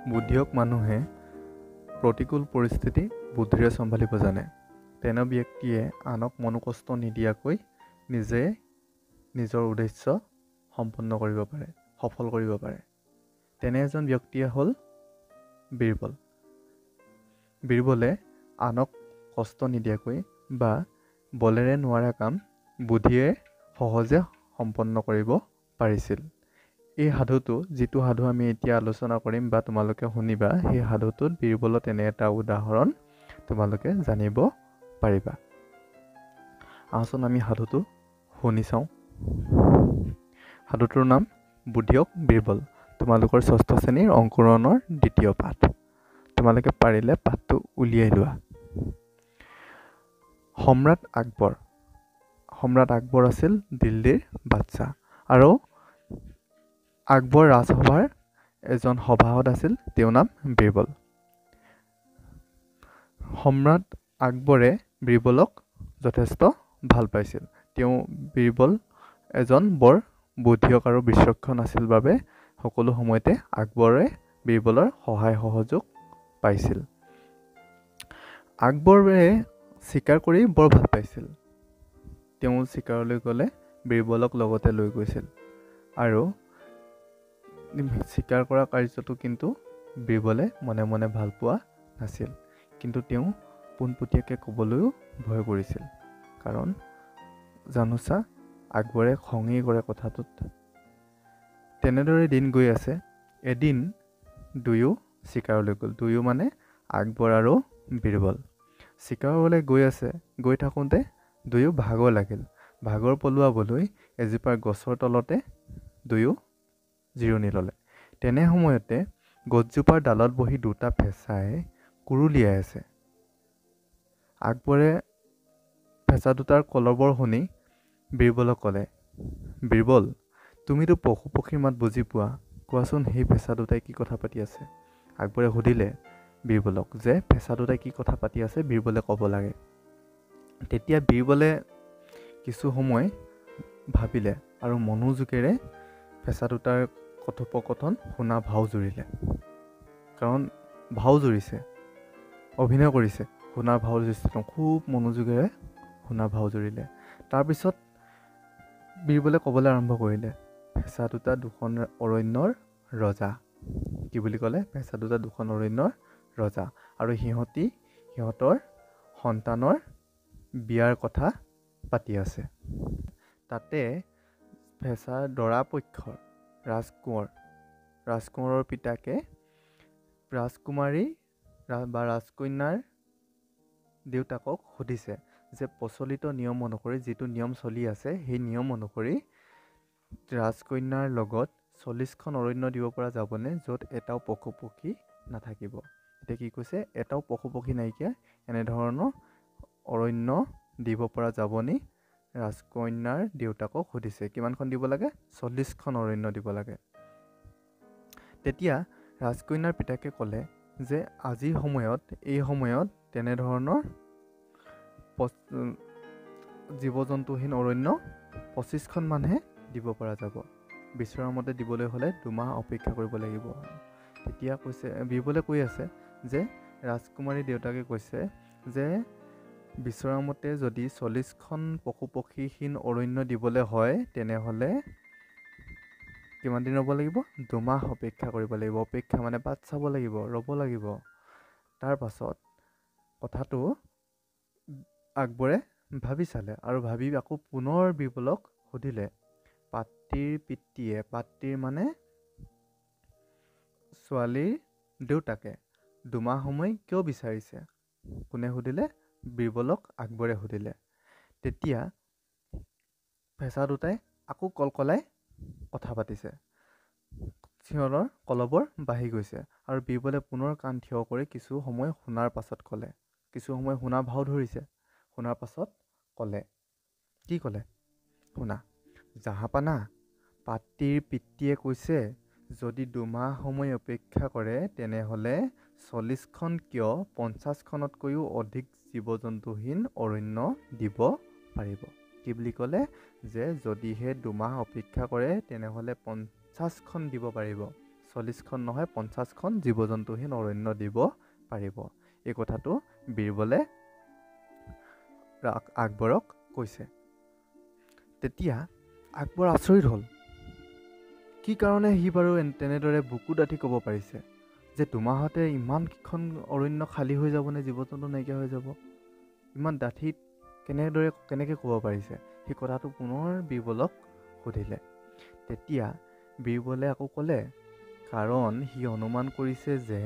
বুদ্ধিয়ক মানুহে প্ৰতিকূল পৰিস্থিতি বুদ্ধিৰে চম্ভালিব জানে। তেনে ব্যক্তিয়ে আনক মনোকষ্ট নিদিয়াকৈ নিজে নিজৰ উদ্দেশ্য সম্পন্ন কৰিব পাৰে, সফল কৰিব পাৰে। তেনে এজন ব্যক্তিয়ে হ'ল বীৰবল। বীৰবলে আনক কষ্ট নিদিয়াকৈ বা বলেৰে নোৱাৰা কাম বুদ্ধিৰে সহজে সম্পন্ন কৰিব পাৰিছিল। এই সাধুটো, যিটো সাধু আমি এতিয়া আলোচনা কৰিম বা তোমালোকে শুনিবা, সেই সাধুটোত বীৰবলৰ তেনে এটা উদাহৰণ তোমালোকে জানিব পাৰিবা। আহচোন আমি সাধুটো শুনি চাওঁ। সাধুটোৰ নাম বুদ্ধিয়ক বীৰবল। তোমালোকৰ 6ষ্ঠ শ্ৰেণীৰ অংকুৰণৰ 2য় পাঠ। তোমালোকে পাৰিলে পাঠটো উলিয়াই লোৱা। সম্ৰাট আকবৰ আছিল দিল্লীৰ বাদশ্বাহ, আৰু আকবৰ ৰাজসভাৰ এজন সভাসদ আছিল, তেওঁৰ নাম বীৰবল। সম্ৰাট আকবৰে বীৰবলক যথেষ্ট ভাল পাইছিল। বীৰবল এজন বৰ বুদ্ধিয়ক আৰু বিচক্ষণ আছিল বাবে সকলো সময়তে আকবৰে বীৰবলৰ সহায় সহযোগ পাইছিল। আকবৰে চিকাৰ কৰি বৰ ভাল পাইছিল। তেওঁ চিকাৰলৈ গ'লে বীৰবলক লগতে লৈ গৈছিল, আৰু চিকাৰ কৰা কাৰ্যটো কিন্তু বীৰবলে মনে মনে ভাল পোৱা নাছিল। কিন্তু তেওঁ পোনপটীয়াকৈ ক'বলৈও ভয় কৰিছিল, কাৰণ জানোচা আকবৰে খঙেই কৰে কথাটোত। তেনেদৰে দিন গৈ আছে। এদিন দুয়ো চিকাৰলৈ গ'ল। দুয়ো মানে আকবৰ আৰু বীৰবল চিকাৰলৈ গৈ আছে। গৈ থাকোঁতে দুয়ো ভাগৰ লাগিল। ভাগৰ পলোৱাবলৈ এজোপা গছৰ তলতে দুয়ো জিৰণি ল'লে। তেনে সময়তে গছজোপাৰ ডালত বহি দুটা ফেঁচাই কুৰুলিয়াই আছে। আকবৰে ফেঁচা দুটাৰ কলবৰ শুনি বীৰবলক ক'লে, বীৰবল, তুমিতো পশু পক্ষীৰ মাত বুজি পোৱা, কোৱাচোন সেই ফেঁচা দুটাই কি কথা পাতি আছে? আকবৰে সুধিলে বীৰবলক যে ফেঁচা দুটাই কি কথা পাতি আছে বীৰবলে ক'ব লাগে। তেতিয়া বীৰবলে কিছু সময় ভাবিলে আৰু মনোযোগেৰে ফেঁচা দুটাৰ কথোপকথন শুনা ভাও জুৰিলে। কাৰণ ভাও জুৰিছে, অভিনয় কৰিছে, শুনাৰ ভাও জুৰিছে, খুব মনোযোগেৰে শুনা ভাও জুৰিলে। তাৰপিছত বীৰবলে ক'বলৈ আৰম্ভ কৰিলে, ফেঁচা দুটা দুখন অৰণ্যৰ ৰজা। কি বুলি ক'লে? ফেঁচা দুটা দুখন অৰণ্যৰ ৰজা, আৰু সিহঁতৰ সন্তানৰ বিয়াৰ কথা পাতি আছে। তাতে ফেঁচাৰ দৰা পক্ষৰ ৰাজকোঁৱৰৰ পিতাকে ৰাজকুমাৰী বা ৰাজকন্যাৰ দেউতাকক সুধিছে যে প্ৰচলিত নিয়ম অনুসৰি, যিটো নিয়ম চলি আছে, সেই নিয়ম অনুসৰি ৰাজকন্যাৰ লগত 40খন অৰণ্য দিব পৰা যাবনে, য'ত এটাও পশু পক্ষী নাথাকিব? এতিয়া কি কৈছে? এটাও পশু পক্ষী নাইকিয়া এনেধৰণৰ অৰণ্য দিব পৰা যাবনি? ৰাজকন্যাৰ দেউতাকক সুধিছে। কিমানখন দিব লাগে? 40খন অৰণ্য দিব লাগে। তেতিয়া ৰাজকন্যাৰ পিতাকে ক'লে যে এই সময়ত তেনেধৰণৰ জীৱ জন্তুহীন অৰণ্য 25খন মানহে দিব পৰা যাব। বিচৰা মতে দিবলৈ হ'লে 2 মাহ অপেক্ষা কৰিব লাগিব। তেতিয়া বীৰবলে কৈ আছে যে ৰাজকুমাৰীৰ দেউতাকে কৈছে যে বিচৰা মতে যদি 40খন পশু পক্ষীহীন অৰণ্য দিবলৈ হয়, তেনেহ'লে কিমান দিন ৰ'ব লাগিব? 2 মাহ অপেক্ষা কৰিব লাগিব। অপেক্ষা মানে বাট চাব লাগিব, ৰ'ব লাগিব। তাৰ পাছত কথাটো আকবৰে ভাবি চালে, আৰু ভাবি আকৌ পুনৰ বীৰবলক সুধিলে, পাত্ৰীৰ মানে ছোৱালীৰ দেউতাকে 2 মাহ সময় কিয় বিচাৰিছে? কোনে সুধিলে? বীৰবলক আকবৰে সুধিলে। তেতিয়া ফেঁচা দুটাই আকৌ কলকলাই কথা পাতিছে। সিহঁতৰ কলবৰ বাঢ়ি গৈছে, আৰু বীৰবলে পুনৰ কাণ থিয় কৰি কিছু সময় শুনাৰ পাছত ক'লে, কিছু সময় শুনা ভাও ধৰিছে। শুনাৰ পাছত ক'লে, কি ক'লে? শুনা। জাহাপানা, পাত্ৰীৰ পিতৃয়ে কৈছে যদি 2 মাহ সময় অপেক্ষা কৰে, তেনেহ'লে 40খন কিয় 50খনতকৈও অধিক জীৱ জন্তুহীন অৰণ্য দিব পাৰিব। কি বুলি ক'লে? যে যদিহে 2 মাহ অপেক্ষা কৰে, তেনেহ'লে 50খন দিব পাৰিব। 40খন নহয় 50খন জীৱ জন্তুহীন অৰণ্য দিব পাৰিব। এই কথাটো বীৰবলে আকবৰক কৈছে। তেতিয়া আকবৰ আচৰিত হ'ল। কি কাৰণে সি বাৰু তেনেদৰে বুকু ডাঠি ক'ব পাৰিছে যে দুমাহতে ইমানকেইখন অৰণ্য খালী হৈ যাবনে, জীৱ জন্তু নাইকিয়া হৈ যাব? ইমান ডাঠি কেনেকৈ ক'ব পাৰিছে? সেই কথাটো পুনৰ বীৰবলক সুধিলে। তেতিয়া বীৰবলে আকৌ ক'লে, কাৰণ সি অনুমান কৰিছে যে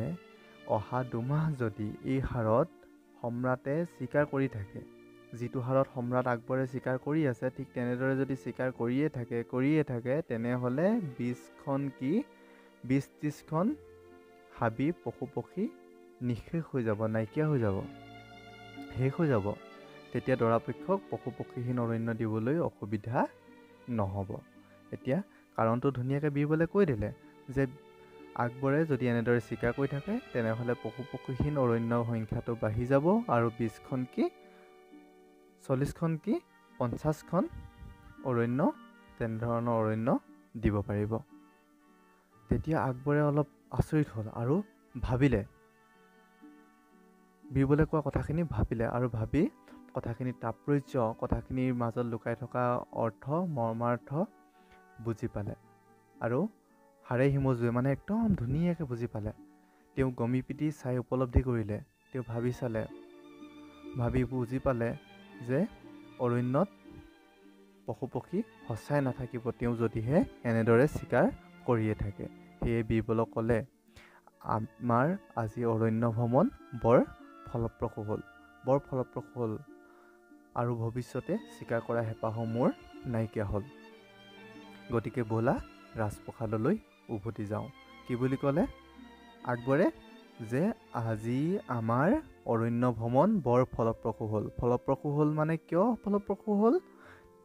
অহা 2 মাহ যদি এই হাৰত সম্ৰাটে চিকাৰ কৰি থাকে, যিটো হাৰত সম্ৰাট আকবৰে চিকাৰ কৰি আছে, ঠিক তেনেদৰে যদি চিকাৰ কৰিয়ে থাকে তেনেহ'লে 20-30খন হাবি পশু পক্ষী নিঃশেষ হৈ যাব, নাইকিয়া হৈ যাব, শেষ হৈ যাব। তেতিয়া দৰাপক্ষক পশু পক্ষীহীন অৰণ্য দিবলৈ অসুবিধা নহ'ব। এতিয়া কাৰণটো ধুনীয়াকৈ বীৰবলে কৈ দিলে যে আকবৰে যদি এনেদৰে চিকাৰ কৰি থাকে তেনেহ'লে পশু পক্ষীহীন অৰণ্যৰ সংখ্যাটো বাঢ়ি যাব আৰু 20খন কি 40খন কি 50খন অৰণ্য তেনেধৰণৰ অৰণ্য দিব পাৰিব। তেতিয়া আকবৰে অলপ আচৰিত হ'ল আৰু ভাবিলে, বীৰবলে কোৱা কথাখিনি ভাবিলে আৰু ভাবি কথাখিনিৰ তাৎপৰ্য, কথাখিনিৰ মাজত লুকাই থকা অৰ্থ মৰ্মাৰ্থ বুজি পালে আৰু হাড়ে হিমজুৱে মানে একদম ধুনীয়াকৈ বুজি পালে। তেওঁ গমি পিটি চাই উপলব্ধি কৰিলে, তেওঁ ভাবি বুজি পালে যে অৰণ্যত পশু পক্ষী সঁচাই নাথাকিব, তেওঁ যদিহে এনেদৰে চিকাৰ কৰিয়ে থাকে। সেয়ে বীৰবলক ক'লে, আমাৰ আজি অৰণ্য ভ্ৰমণ বৰ ফলপ্ৰসূ হ'ল আৰু ভৱিষ্যতে চিকাৰ কৰা হেঁপাহো মোৰ নাইকিয়া হ'ল। গতিকে ব'লা ৰাজপ্ৰসাদলৈ উভতি যাওঁ। কি বুলি ক'লে আকবৰে? যে আজি আমাৰ অৰণ্য ভ্ৰমণ বৰ ফলপ্ৰসূ হ'ল। ফলপ্ৰসূ হ'ল মানে কিয় ফলপ্ৰসূ হ'ল?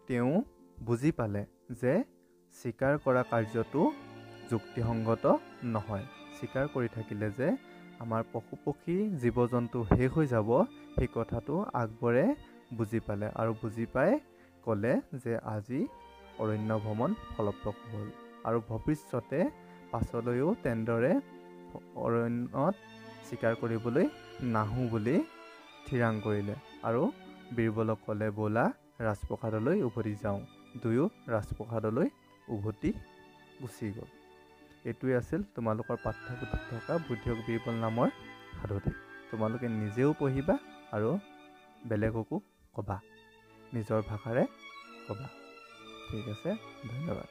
তেওঁ বুজি পালে যে চিকাৰ কৰা কাৰ্যটো যুক্তিসংগত নহয়। চিকাৰ কৰি থাকিলে যে আমাৰ পশু পক্ষী জীৱ জন্তু শেষ হৈ যাব, সেই কথাটো আকবৰে বুজি পালে আৰু বুজি পাই ক'লে যে আজি অৰণ্য ভ্ৰমণ ফলপ্ৰসূ হ'ল আৰু ভৱিষ্যতে পাছলৈও তেনেদৰে অৰণ্যত চিকাৰ কৰিবলৈ নাহোঁ বুলি থিৰাং কৰিলে আৰু বীৰবলক ক'লে, ব'লা ৰাজপ্ৰসাদলৈ উভতি যাওঁ। দুয়ো ৰাজপ্ৰসাদলৈ উভতি গুচি গ'ল। এইটোৱে আছিল তোমালোকৰ পাঠ্যপুথিত থকা বুদ্ধিয়ক বীৰবল নামৰ সাধুটি। তোমালোকে নিজেও পঢ়িবা আৰু বেলেগকো ক'বা, নিজৰ ভাষাৰে ক'বা। ঠিক আছে, ধন্যবাদ।